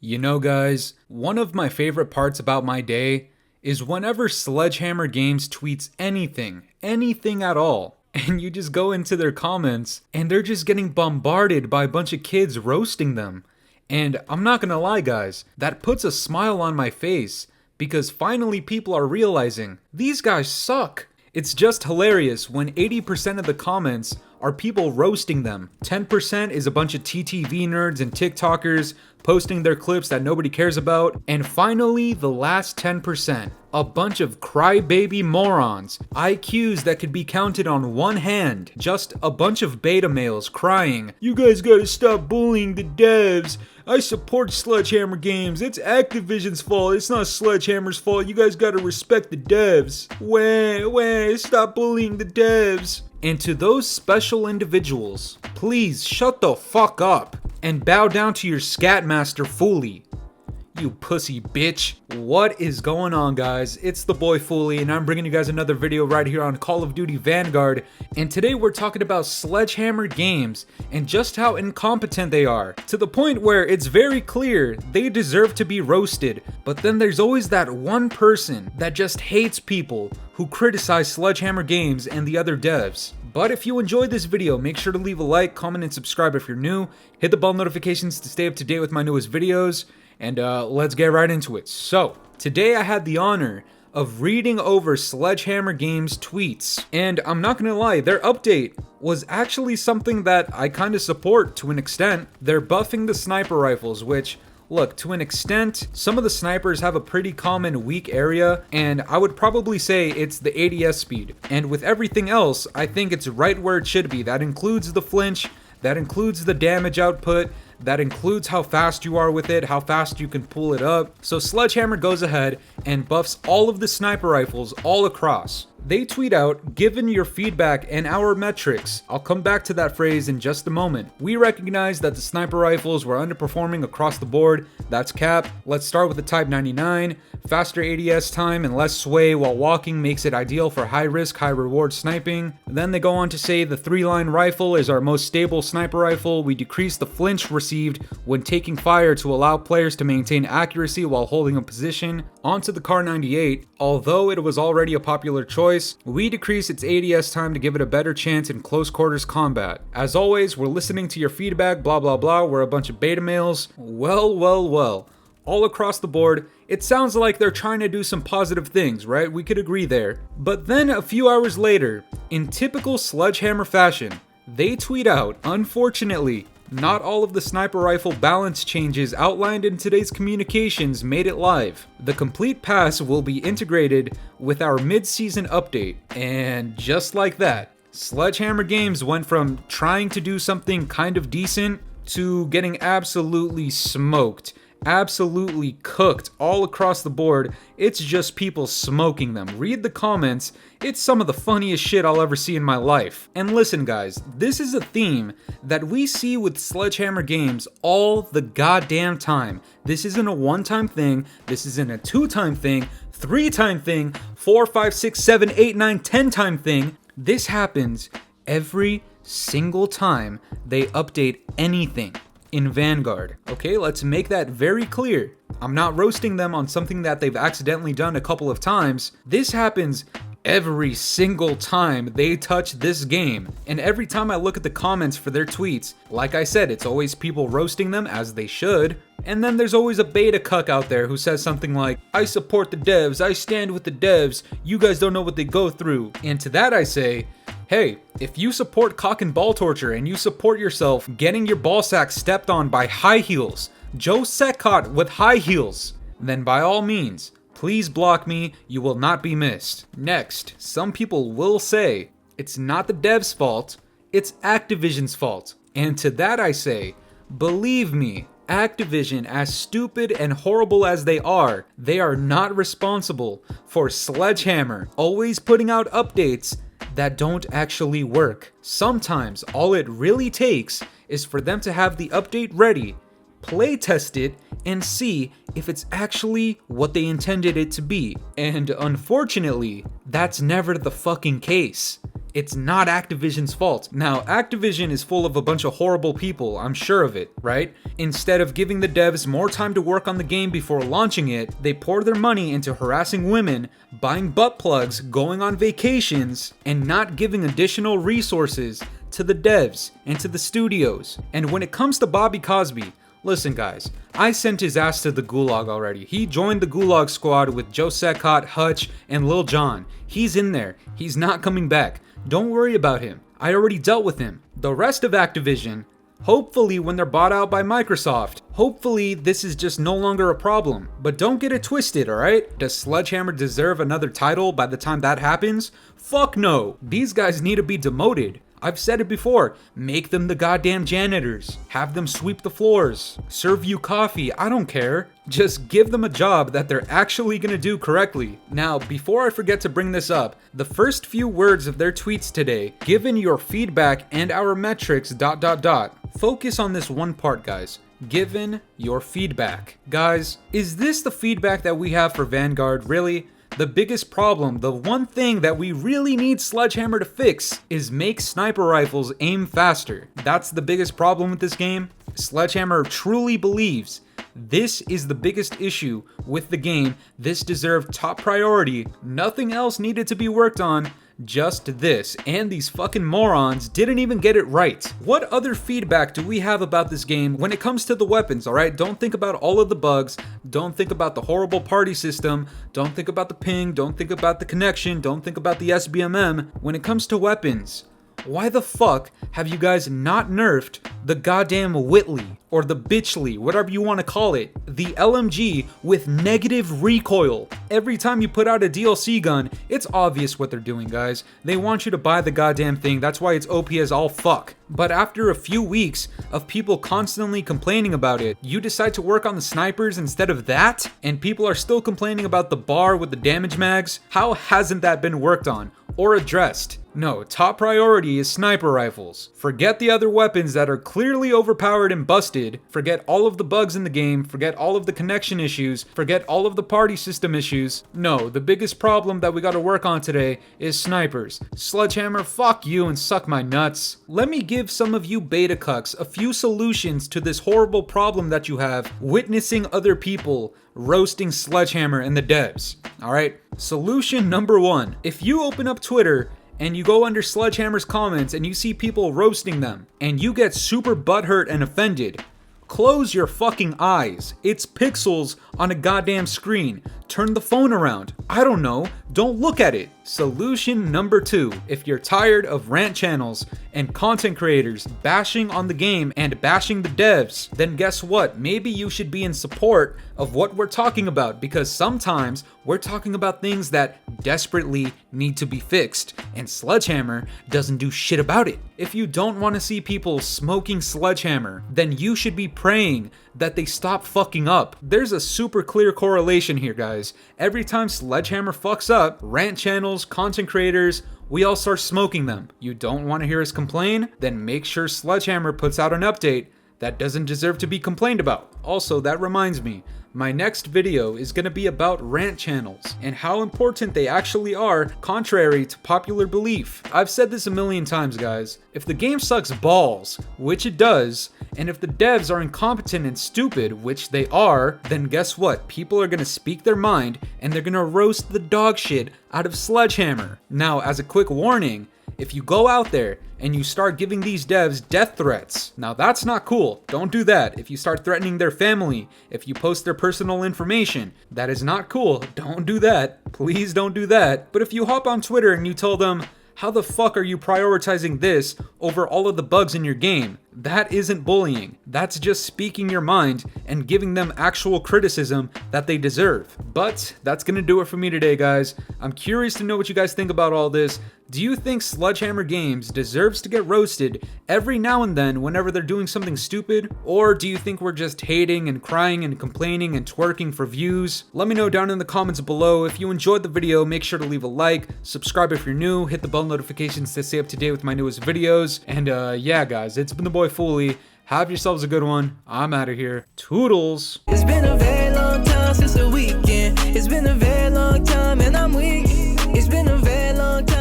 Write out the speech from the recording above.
You know, guys, one of my favorite parts about my day is whenever Sledgehammer Games tweets anything at all, and you just go into their comments and they're just getting bombarded by a bunch of kids roasting them. And I'm not gonna lie, guys, that puts a smile on my face because finally people are realizing these guys suck. It's just hilarious when 80% of the comments are people roasting them. 10% is a bunch of TTV nerds and TikTokers posting their clips that nobody cares about. And finally, the last 10%, a bunch of crybaby morons. IQs that could be counted on one hand. Just a bunch of beta males crying, "You guys gotta stop bullying the devs. I support Sledgehammer Games. It's Activision's fault. It's not Sledgehammer's fault. You guys gotta respect the devs. Wah, stop bullying the devs." And to those special individuals, please shut the fuck up and bow down to your Scatmaster Fooly. You pussy bitch. What is going on, guys? It's the boy Fooly, and I'm bringing you guys another video right here on Call of Duty Vanguard. And today we're talking about Sledgehammer Games and just how incompetent they are, to the point where it's very clear they deserve to be roasted. But then there's always that one person that just hates people who criticize Sledgehammer Games and the other devs. But if you enjoyed this video, make sure to leave a like, comment, and subscribe if you're new. Hit the bell notifications to stay up to date with my newest videos. And let's get right into it. So, today I had the honor of reading over Sledgehammer Games tweets. And I'm not gonna lie, their update was actually something that I kind of support to an extent. They're buffing the sniper rifles, which, look, to an extent, some of the snipers have a pretty common weak area, and I would probably say it's the ADS speed. And with everything else, I think it's right where it should be. That includes the flinch, that includes the damage output, that includes how fast you are with it, how fast you can pull it up. So Sledgehammer goes ahead and buffs all of the sniper rifles all across. They tweet out, "Given your feedback and our metrics," I'll come back to that phrase in just a moment, "we recognize that the sniper rifles were underperforming across the board. That's cap. Let's start with the Type 99. Faster ADS time and less sway while walking makes it ideal for high risk, high reward sniping." Then they go on to say the 3-line rifle is our most stable sniper rifle. We decrease the flinch received when taking fire to allow players to maintain accuracy while holding a position. Onto the Kar 98, although it was already a popular choice, we decrease its ADS time to give it a better chance in close quarters combat. As always, we're listening to your feedback, blah blah blah, we're a bunch of beta males. Well. All across the board, it sounds like they're trying to do some positive things, right? We could agree there. But then a few hours later, in typical Sledgehammer fashion, they tweet out, "Unfortunately, not all of the sniper rifle balance changes outlined in today's communications made it live. The complete pass will be integrated with our mid-season update." And just like that, Sledgehammer Games went from trying to do something kind of decent to getting absolutely smoked. Absolutely cooked all across the board. It's just people smoking them. Read the comments. It's some of the funniest shit I'll ever see in my life. And listen, guys, this is a theme that we see with Sledgehammer Games all the goddamn time. This isn't a one-time thing. This isn't a 2-time thing, 3-time thing, 4, 5, 6, 7, 8, 9, 10-time thing. This happens every single time they update anything in Vanguard. Okay, let's make that very clear. I'm not roasting them on something that they've accidentally done a couple of times. This happens every single time they touch this game. And every time I look at the comments for their tweets, like I said, it's always people roasting them, as they should. And then there's always a beta cuck out there who says something like, "I support the devs, I stand with the devs, you guys don't know what they go through." And to that I say, hey, if you support cock and ball torture and you support yourself getting your ball sack stepped on by high heels, Joe Secott with high heels, then by all means, please block me, you will not be missed. Next, some people will say, it's not the devs' fault, it's Activision's fault. And to that I say, believe me, Activision, as stupid and horrible as they are not responsible for Sledgehammer always putting out updates that don't actually work. Sometimes all it really takes is for them to have the update ready, play test it, and see if it's actually what they intended it to be. And unfortunately, that's never the fucking case. It's not Activision's fault. Now, Activision is full of a bunch of horrible people, I'm sure of it, right? Instead of giving the devs more time to work on the game before launching it, they pour their money into harassing women, buying butt plugs, going on vacations, and not giving additional resources to the devs and to the studios. And when it comes to Bobby Cosby, listen guys, I sent his ass to the gulag already. He joined the gulag squad with Joe Secott, Hutch, and Lil Jon. He's in there. He's not coming back. Don't worry about him. I already dealt with him. The rest of Activision, hopefully when they're bought out by Microsoft, hopefully this is just no longer a problem. But don't get it twisted, alright? Does Sledgehammer deserve another title by the time that happens? Fuck no. These guys need to be demoted. I've said it before, make them the goddamn janitors. Have them sweep the floors. Serve you coffee, I don't care. Just give them a job that they're actually gonna do correctly. Now, before I forget to bring this up, the first few words of their tweets today, given your feedback and our metrics ... Focus on this one part, guys. Given your feedback. Guys, is this the feedback that we have for Vanguard, really? The biggest problem, the one thing that we really need Sledgehammer to fix, is make sniper rifles aim faster. That's the biggest problem with this game. Sledgehammer truly believes this is the biggest issue with the game. This deserved top priority. Nothing else needed to be worked on. Just this, and these fucking morons didn't even get it right. What other feedback do we have about this game when it comes to the weapons, alright? Don't think about all of the bugs, don't think about the horrible party system, don't think about the ping, don't think about the connection, don't think about the SBMM. When it comes to weapons, why the fuck have you guys not nerfed the goddamn Whitley, or the Bitchley, whatever you want to call it, the LMG with negative recoil? Every time you put out a DLC gun, it's obvious what they're doing, guys. They want you to buy the goddamn thing, that's why it's OP as all fuck. But after a few weeks of people constantly complaining about it, you decide to work on the snipers instead of that? And people are still complaining about the bar with the damage mags? How hasn't that been worked on or addressed? No, top priority is sniper rifles. Forget the other weapons that are clearly overpowered and busted. Forget all of the bugs in the game. Forget all of the connection issues. Forget all of the party system issues. No, the biggest problem that we gotta work on today is snipers. Sledgehammer, fuck you and suck my nuts. Let me give some of you beta cucks a few solutions to this horrible problem that you have witnessing other people roasting Sledgehammer and the devs. Alright, solution number one. If you open up Twitter and you go under Sledgehammer's comments and you see people roasting them, and you get super butthurt and offended, close your fucking eyes. It's pixels on a goddamn screen. Turn the phone around. I don't know. Don't look at it. Solution number two. If you're tired of rant channels and content creators bashing on the game and bashing the devs, then guess what? Maybe you should be in support of what we're talking about, because sometimes we're talking about things that desperately need to be fixed, and Sledgehammer doesn't do shit about it. If you don't want to see people smoking Sledgehammer, then you should be praying that they stop fucking up. There's a super clear correlation here, guys. Every time Sledgehammer fucks up, rant channels, content creators, we all start smoking them. You don't want to hear us complain? Then make sure Sledgehammer puts out an update that doesn't deserve to be complained about. Also, that reminds me, my next video is going to be about rant channels and how important they actually are, contrary to popular belief. I've said this a million times, guys. If the game sucks balls, which it does, and if the devs are incompetent and stupid, which they are, then guess what? People are going to speak their mind and they're going to roast the dog shit out of Sledgehammer. Now, as a quick warning, if you go out there and you start giving these devs death threats, now that's not cool. Don't do that. If you start threatening their family, if you post their personal information, that is not cool. Don't do that. Please don't do that. But if you hop on Twitter and you tell them, how the fuck are you prioritizing this over all of the bugs in your game? That isn't bullying. That's just speaking your mind and giving them actual criticism that they deserve. But that's gonna do it for me today, guys. I'm curious to know what you guys think about all this. Do you think Sledgehammer Games deserves to get roasted every now and then whenever they're doing something stupid? Or do you think we're just hating and crying and complaining and twerking for views? Let me know down in the comments below. If you enjoyed the video, make sure to leave a like, subscribe if you're new, hit the bell notifications to stay up to date with my newest videos. And yeah, guys, it's been the boy Fooly. Have yourselves a good one. I'm out of here. Toodles. It's been a very long time since the weekend. It's been a very long time and I'm weak. It's been a very long time.